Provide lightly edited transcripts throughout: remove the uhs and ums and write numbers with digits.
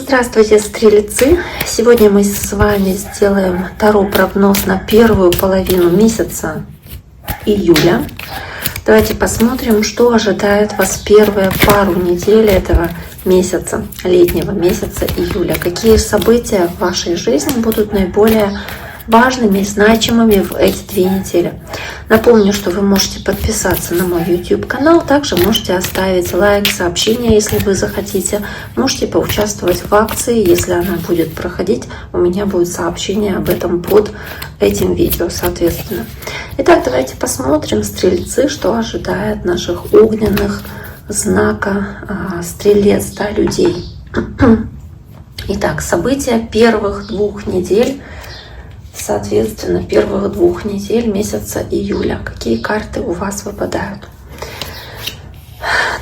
Здравствуйте, стрельцы! Сегодня мы с вами сделаем таро-прогноз на первую половину месяца июля. Давайте посмотрим, что ожидает вас первые пару недель этого месяца, летнего месяца июля. Какие события в вашей жизни будут наиболее важными и значимыми в эти 2 недели. Напомню, что вы можете подписаться на мой YouTube канал, также можете оставить лайк, сообщение, если вы захотите. Можете поучаствовать в акции, если она будет проходить. У меня будет сообщение об этом под этим видео, соответственно. Итак, давайте посмотрим, стрельцы, что ожидает наших огненных знака стрелец, да, людей. Итак, события первых 2 недель. Соответственно, первых 2 недель месяца июля. Какие карты у вас выпадают?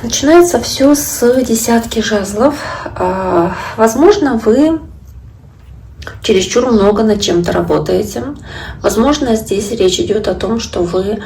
Начинается все с десятки жезлов. Возможно, вы чересчур много над чем-то работаете. Возможно, здесь речь идет о том, что вы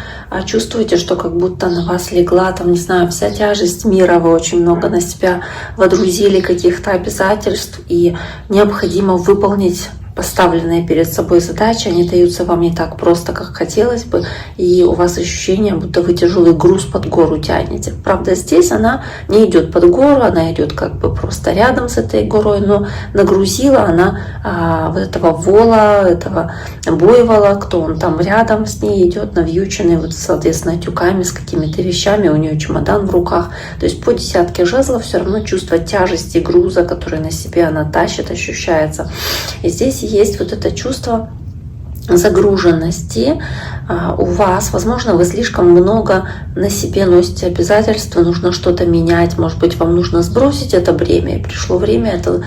чувствуете, что как будто на вас легла, там, не знаю, вся тяжесть мира, вы очень много на себя водрузили каких-то обязательств, и необходимо выполнить поставленные перед собой задачи, они даются вам не так просто, как хотелось бы, и у вас ощущение, будто вы тяжелый груз под гору тянете. Правда, здесь она не идет под гору, она идет как бы просто рядом с этой горой, но нагрузила она вот этого вола, этого буйвола, кто он там рядом с ней идет, навьюченный, вот, соответственно, тюками с какими-то вещами, у нее чемодан в руках. То есть по десятке жезлов все равно чувство тяжести груза, который на себе она тащит, ощущается. И здесь есть вот это чувство загруженности у вас. Возможно, вы слишком много на себе носите обязательства, нужно что-то менять, может быть, вам нужно сбросить это бремя, и пришло время это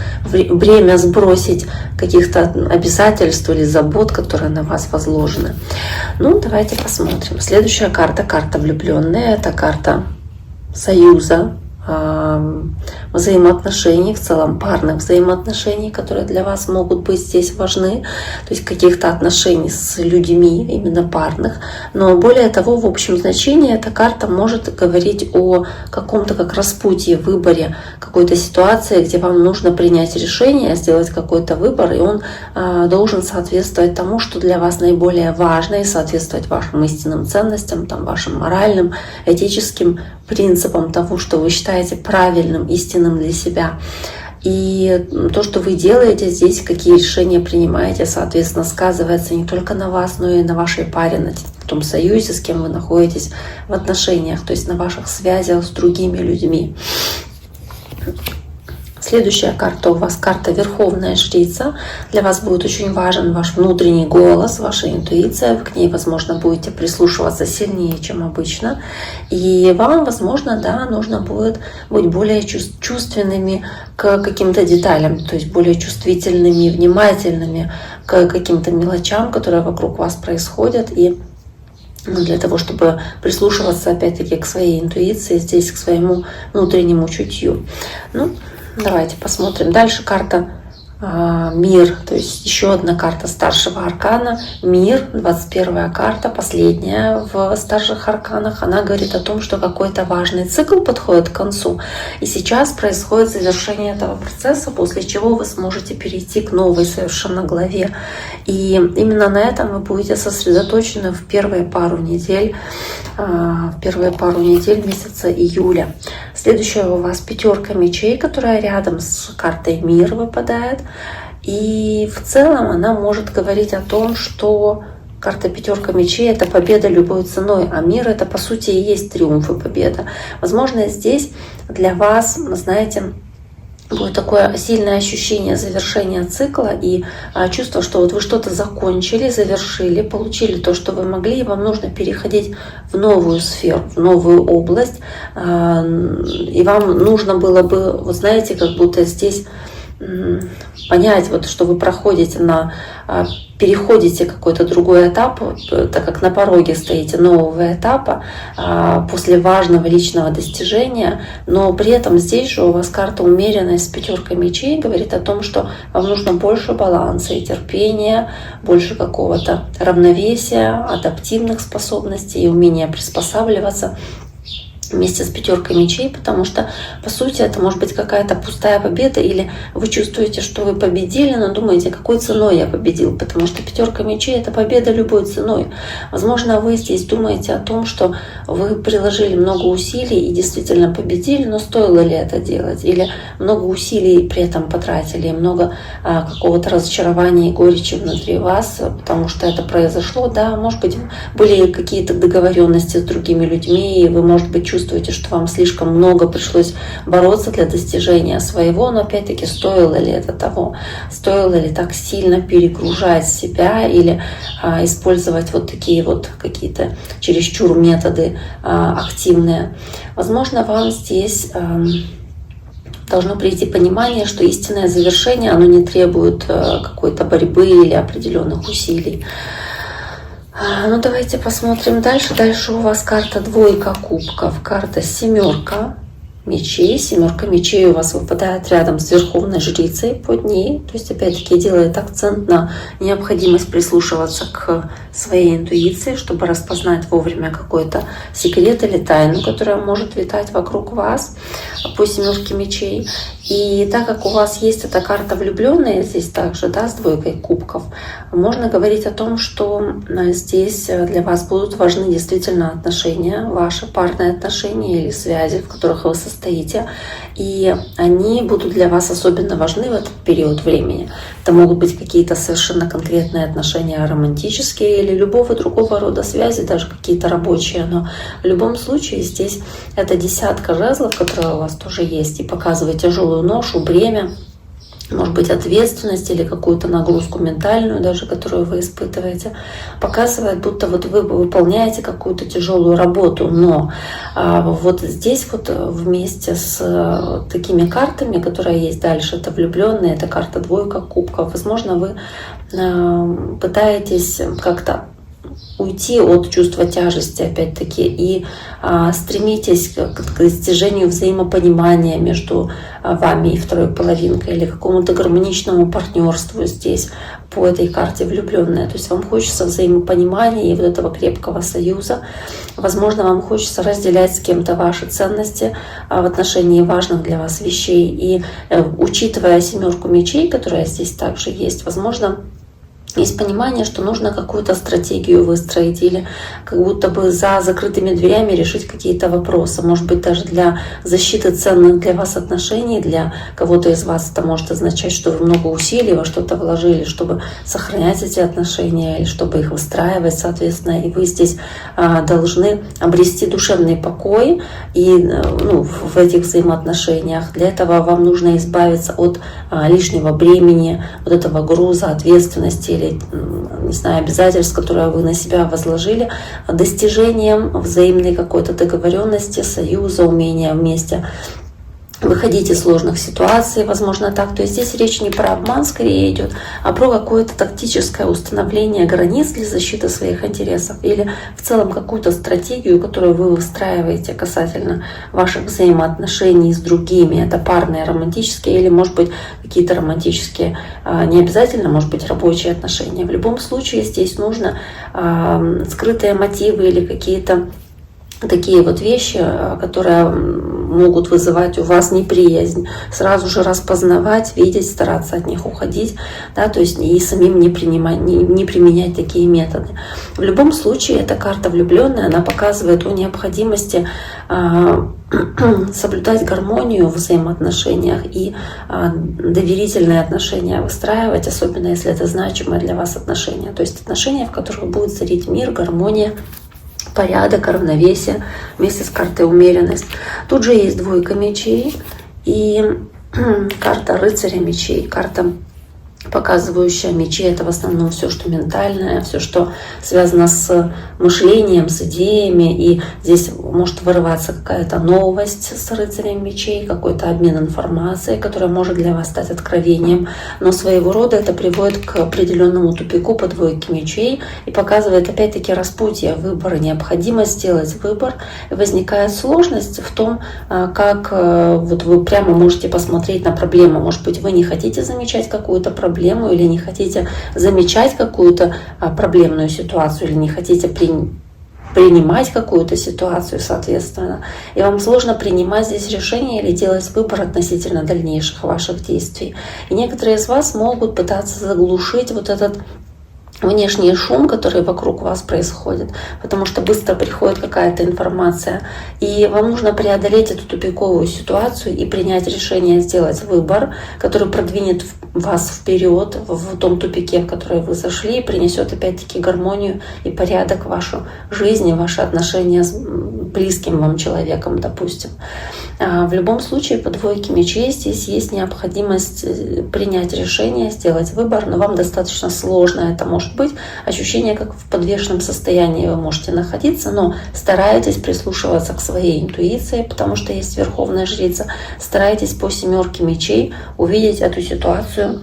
бремя сбросить каких-то обязательств или забот, которые на вас возложены. Ну, давайте посмотрим. Следующая карта, карта влюбленные, это карта союза, взаимоотношений, в целом парных взаимоотношений, которые для вас могут быть здесь важны, то есть каких-то отношений с людьми, именно парных. Но более того, в общем значении эта карта может говорить о каком-то как распутье, выборе, какой-то ситуации, где вам нужно принять решение, сделать какой-то выбор, и он должен соответствовать тому, что для вас наиболее важно, и соответствовать вашим истинным ценностям, там, вашим моральным, этическим принципам того, что вы считаете правильным, истинным для себя. И то, что вы делаете здесь, какие решения принимаете, соответственно, сказывается не только на вас, но и на вашей паре, на том союзе, с кем вы находитесь в отношениях, то есть на ваших связях с другими людьми. Следующая карта у вас карта Верховная Жрица. Для вас будет очень важен ваш внутренний голос, ваша интуиция. Вы к ней, возможно, будете прислушиваться сильнее, чем обычно. И вам, возможно, да, нужно будет быть более чувственными к каким-то деталям, то есть более чувствительными, внимательными к каким-то мелочам, которые вокруг вас происходят. И для того, чтобы прислушиваться, опять-таки, к своей интуиции, здесь к своему внутреннему чутью. Ну, давайте посмотрим. Дальше карта Мир, то есть еще одна карта старшего аркана. Мир, 21-я карта, последняя в старших арканах. Она говорит о том, что какой-то важный цикл подходит к концу. И сейчас происходит завершение этого процесса, после чего вы сможете перейти к новой совершенно главе. И именно на этом вы будете сосредоточены в первые пару недель месяца июля. Следующая у вас 5 мечей, которая рядом с картой Мир выпадает. И в целом она может говорить о том, что карта 5 мечей — это победа любой ценой, а мир — это по сути и есть триумф и победа. Возможно, здесь для вас, знаете, будет такое сильное ощущение завершения цикла и чувство, что вот вы что-то закончили, завершили, получили то, что вы могли, и вам нужно переходить в новую сферу, в новую область. И вам нужно было бы, вот знаете, как будто здесь понять, вот, что вы переходите какой-то другой этап, так как на пороге стоите нового этапа после важного личного достижения, но при этом здесь же у вас карта умеренность с 5 мечей говорит о том, что вам нужно больше баланса и терпения, больше какого-то равновесия, адаптивных способностей и умения приспосабливаться вместе с пятеркой мечей, потому что, по сути, это может быть какая-то пустая победа, или вы чувствуете, что вы победили, но думаете, какой ценой я победил, потому что пятерка мечей — это победа любой ценой. Возможно, вы здесь думаете о том, что вы приложили много усилий и действительно победили, но стоило ли это делать, или много усилий при этом потратили, много какого-то разочарования и горечи внутри вас, потому что это произошло, да, может быть, были какие-то договоренности с другими людьми, и вы, может быть, чувствуете, что вам слишком много пришлось бороться для достижения своего, но опять-таки стоило ли это того? Стоило ли так сильно перегружать себя или использовать вот такие вот какие-то чересчур методы активные? Возможно, вам здесь должно прийти понимание, что истинное завершение, оно не требует какой-то борьбы или определенных усилий. Ну, давайте посмотрим дальше. Дальше у вас карта двойка кубков, карта семерка мечей. Семерка мечей у вас выпадает рядом с верховной жрицей под ней. То есть, опять-таки, делает акцент на необходимость прислушиваться к своей интуиции, чтобы распознать вовремя какой-то секрет или тайну, которая может витать вокруг вас по семерке мечей. И так как у вас есть эта карта влюбленная здесь также, да, с двойкой кубков, можно говорить о том, что здесь для вас будут важны действительно отношения, ваши парные отношения или связи, в которых вы состоите. И они будут для вас особенно важны в этот период времени. Это могут быть какие-то совершенно конкретные отношения романтические или любого другого рода связи, даже какие-то рабочие. Но в любом случае здесь эта десятка жезлов, которая у вас тоже есть, и показывает тяжелую ношу, бремя, может быть, ответственность или какую-то нагрузку ментальную даже, которую вы испытываете, показывает, будто вот вы выполняете какую-то тяжелую работу. Но вот здесь вот вместе с такими картами, которые есть дальше, это влюбленные, это карта двойка кубков, возможно, вы пытаетесь как-то уйти от чувства тяжести, опять-таки, и стремитесь к достижению взаимопонимания между вами и второй половинкой или какому-то гармоничному партнерству здесь по этой карте влюбленная. То есть вам хочется взаимопонимания и вот этого крепкого союза. Возможно, вам хочется разделять с кем-то ваши ценности в отношении важных для вас вещей. И учитывая семерку мечей, которая здесь также есть, возможно, есть понимание, что нужно какую-то стратегию выстроить или как будто бы за закрытыми дверями решить какие-то вопросы. Может быть, даже для защиты ценных для вас отношений, для кого-то из вас это может означать, что вы много усилий во что-то вложили, чтобы сохранять эти отношения или чтобы их выстраивать, соответственно. И вы здесь должны обрести душевный покой и, в этих взаимоотношениях. Для этого вам нужно избавиться от лишнего бремени, вот этого груза, ответственности или, не знаю, обязательств, которые вы на себя возложили, достижением взаимной какой-то договоренности, союза, умения вместе выходить из сложных ситуаций, возможно, так. То есть здесь речь не про обман скорее идет, а про какое-то тактическое установление границ для защиты своих интересов или в целом какую-то стратегию, которую вы выстраиваете касательно ваших взаимоотношений с другими. Это парные, романтические или, может быть, какие-то романтические, не обязательно, может быть, рабочие отношения. В любом случае здесь нужно скрытые мотивы или какие-то такие вот вещи, которые могут вызывать у вас неприязнь, сразу же распознавать, видеть, стараться от них уходить, да, то есть и самим не применять такие методы. В любом случае, эта карта влюбленная, она показывает о необходимости соблюдать гармонию в взаимоотношениях и доверительные отношения выстраивать, особенно если это значимые для вас отношения. То есть отношения, в которых будет царить мир, гармония, порядок, равновесие вместе с картой умеренность. Тут же есть двойка мечей и карта рыцаря мечей, карта, показывающая мечи. Это в основном все, что ментальное, все, что связано с мышлением, с идеями. И здесь может вырываться какая-то новость с рыцарем мечей, какой-то обмен информацией, которая может для вас стать откровением. Но своего рода это приводит к определенному тупику по двойке мечей и показывает опять-таки распутье выбора, необходимость сделать выбор. И возникает сложность в том, как вот вы прямо можете посмотреть на проблему. Может быть, вы не хотите замечать какую-то проблему или не хотите замечать какую-то проблемную ситуацию, или не хотите принимать какую-то ситуацию, соответственно. И вам сложно принимать здесь решение или делать выбор относительно дальнейших ваших действий. И некоторые из вас могут пытаться заглушить вот этот внешний шум, который вокруг вас происходит, потому что быстро приходит какая-то информация, и вам нужно преодолеть эту тупиковую ситуацию и принять решение сделать выбор, который продвинет вас вперед в том тупике, в который вы зашли, и принесет опять-таки гармонию и порядок в вашу жизнь, в ваши отношения с близким вам человеком, допустим. В любом случае, по двойке мечей здесь есть необходимость принять решение, сделать выбор, но вам достаточно сложно это может быть. Ощущение, как в подвешенном состоянии вы можете находиться, но старайтесь прислушиваться к своей интуиции, потому что есть Верховная Жрица. Старайтесь по 7 мечей увидеть эту ситуацию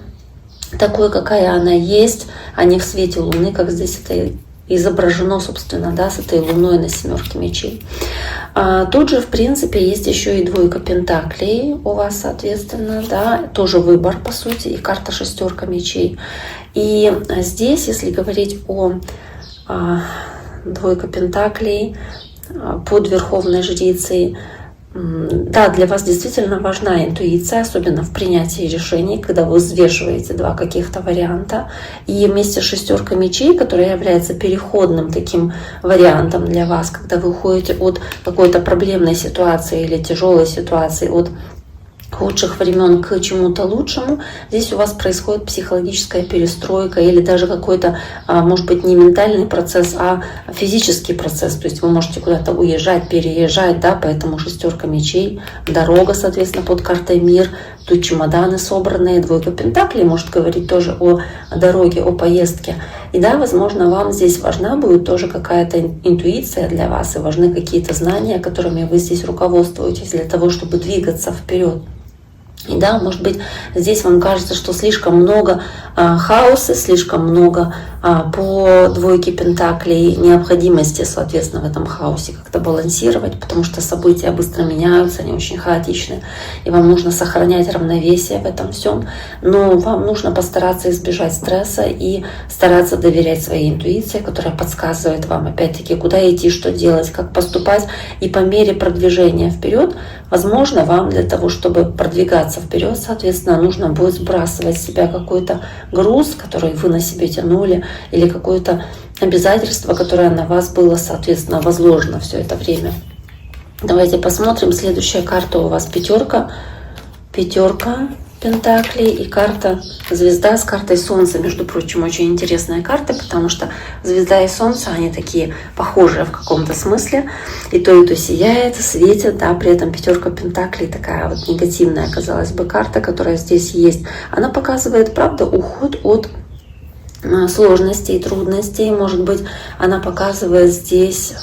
такой, какая она есть, а не в свете Луны, как здесь это изображено, собственно, да, с этой Луной на 7 мечей. Тут же, в принципе, есть еще и двойка пентаклей у вас, соответственно, да, тоже выбор, по сути, и карта 6 мечей. И здесь, если говорить о двойка пентаклей под Верховной Жрицей, да, для вас действительно важна интуиция, особенно в принятии решений, когда вы взвешиваете два каких-то варианта. И вместе с 6 мечей, которая является переходным таким вариантом для вас, когда вы уходите от какой-то проблемной ситуации или тяжелой ситуации, от худших времен к чему-то лучшему, здесь у вас происходит психологическая перестройка или даже какой-то, может быть, не ментальный процесс, а физический процесс. То есть вы можете куда-то уезжать, переезжать, да, поэтому 6 мечей, дорога, соответственно, под картой мир, тут чемоданы собранные, двойка пентаклей может говорить тоже о дороге, о поездке. И да, возможно, вам здесь важна будет тоже какая-то интуиция для вас, и важны какие-то знания, которыми вы здесь руководствуетесь для того, чтобы двигаться вперед. И да, может быть, здесь вам кажется, что слишком много хаоса, слишком много по двойке пентаклей необходимости, соответственно, в этом хаосе как-то балансировать, потому что события быстро меняются, они очень хаотичны, и вам нужно сохранять равновесие в этом всем. Но вам нужно постараться избежать стресса и стараться доверять своей интуиции, которая подсказывает вам, опять-таки, куда идти, что делать, как поступать. И по мере продвижения вперед, возможно, вам для того, чтобы продвигаться вперед, соответственно, нужно будет сбрасывать с себя какой-то груз, который вы на себе тянули, или какое-то обязательство, которое на вас было, соответственно, возложено все это время. Давайте посмотрим. Следующая карта у вас пятерка пентаклей и карта звезда с картой солнца. Между прочим, очень интересная карта, потому что звезда и солнце, они такие похожие в каком-то смысле. И то сияет, светит, да, при этом 5 пентаклей такая вот негативная, казалось бы, карта, которая здесь есть. Она показывает, правда, уход от сложностей, трудностей. Может быть, она показывает здесь,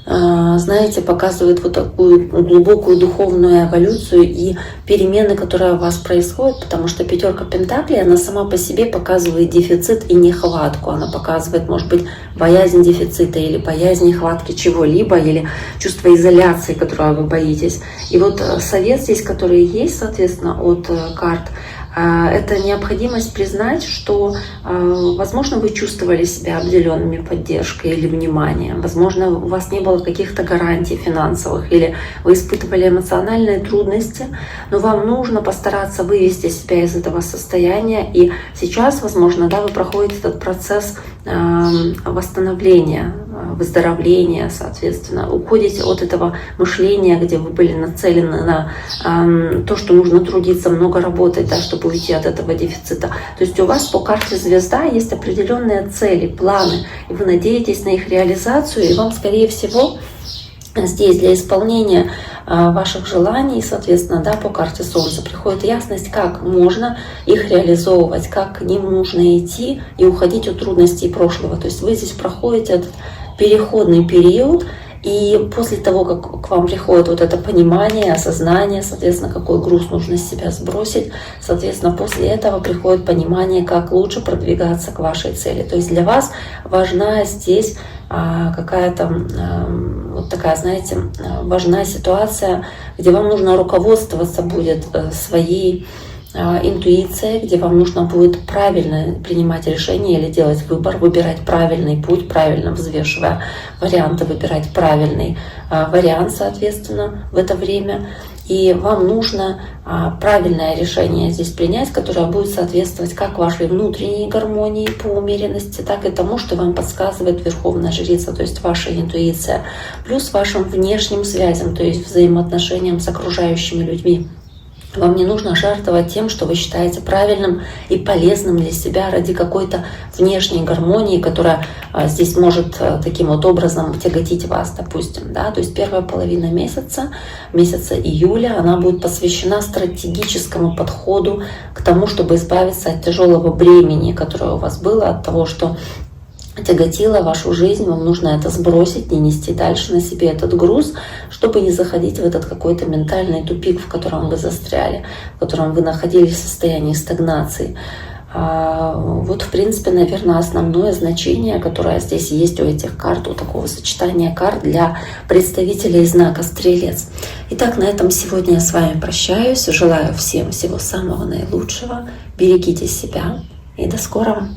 знаете, показывает вот такую глубокую духовную эволюцию и перемены, которые у вас происходят, потому что 5 пентаклей, она сама по себе показывает дефицит и нехватку. Она показывает, может быть, боязнь дефицита или боязнь нехватки чего-либо, или чувство изоляции, которого вы боитесь. И вот совет здесь, который есть, соответственно, от карт, это необходимость признать, что, возможно, вы чувствовали себя обделенными поддержкой или вниманием, возможно, у вас не было каких-то гарантий финансовых, или вы испытывали эмоциональные трудности, но вам нужно постараться вывести себя из этого состояния, и сейчас, возможно, да, вы проходите этот процесс восстановления, выздоровления, соответственно, уходите от этого мышления, где вы были нацелены на то, что нужно трудиться, много работать, да, чтобы уйти от этого дефицита. То есть у вас по карте звезда есть определенные цели, планы, и вы надеетесь на их реализацию, и вам, скорее всего, здесь для исполнения ваших желаний, соответственно, да, по карте Солнца приходит ясность, как можно их реализовывать, как к ним нужно идти и уходить от трудностей прошлого. То есть вы здесь проходите этот переходный период, и после того, как к вам приходит вот это понимание, осознание, соответственно, какой груз нужно с себя сбросить, соответственно, после этого приходит понимание, как лучше продвигаться к вашей цели. То есть для вас важна здесь какая-то вот такая, знаете, важна ситуация, где вам нужно руководствоваться будет своей интуиция, где вам нужно будет правильно принимать решения или делать выбор, выбирать правильный путь, правильно взвешивая варианты, выбирать правильный вариант, соответственно, в это время. И вам нужно правильное решение здесь принять, которое будет соответствовать как вашей внутренней гармонии по умеренности, так и тому, что вам подсказывает Верховная Жрица, то есть ваша интуиция, плюс вашим внешним связям, то есть взаимоотношениям с окружающими людьми. Вам не нужно жертвовать тем, что вы считаете правильным и полезным для себя ради какой-то внешней гармонии, которая здесь может таким вот образом тяготить вас, допустим. Да? То есть первая половина месяца июля, она будет посвящена стратегическому подходу к тому, чтобы избавиться от тяжелого бремени, которое у вас было, от того, что тяготило вашу жизнь, вам нужно это сбросить, не нести дальше на себе этот груз, чтобы не заходить в этот какой-то ментальный тупик, в котором вы застряли, в котором вы находились в состоянии стагнации. Вот, в принципе, наверное, основное значение, которое здесь есть у этих карт, у такого сочетания карт для представителей знака Стрелец. Итак, на этом сегодня я с вами прощаюсь. Желаю всем всего самого наилучшего. Берегите себя и до скорого!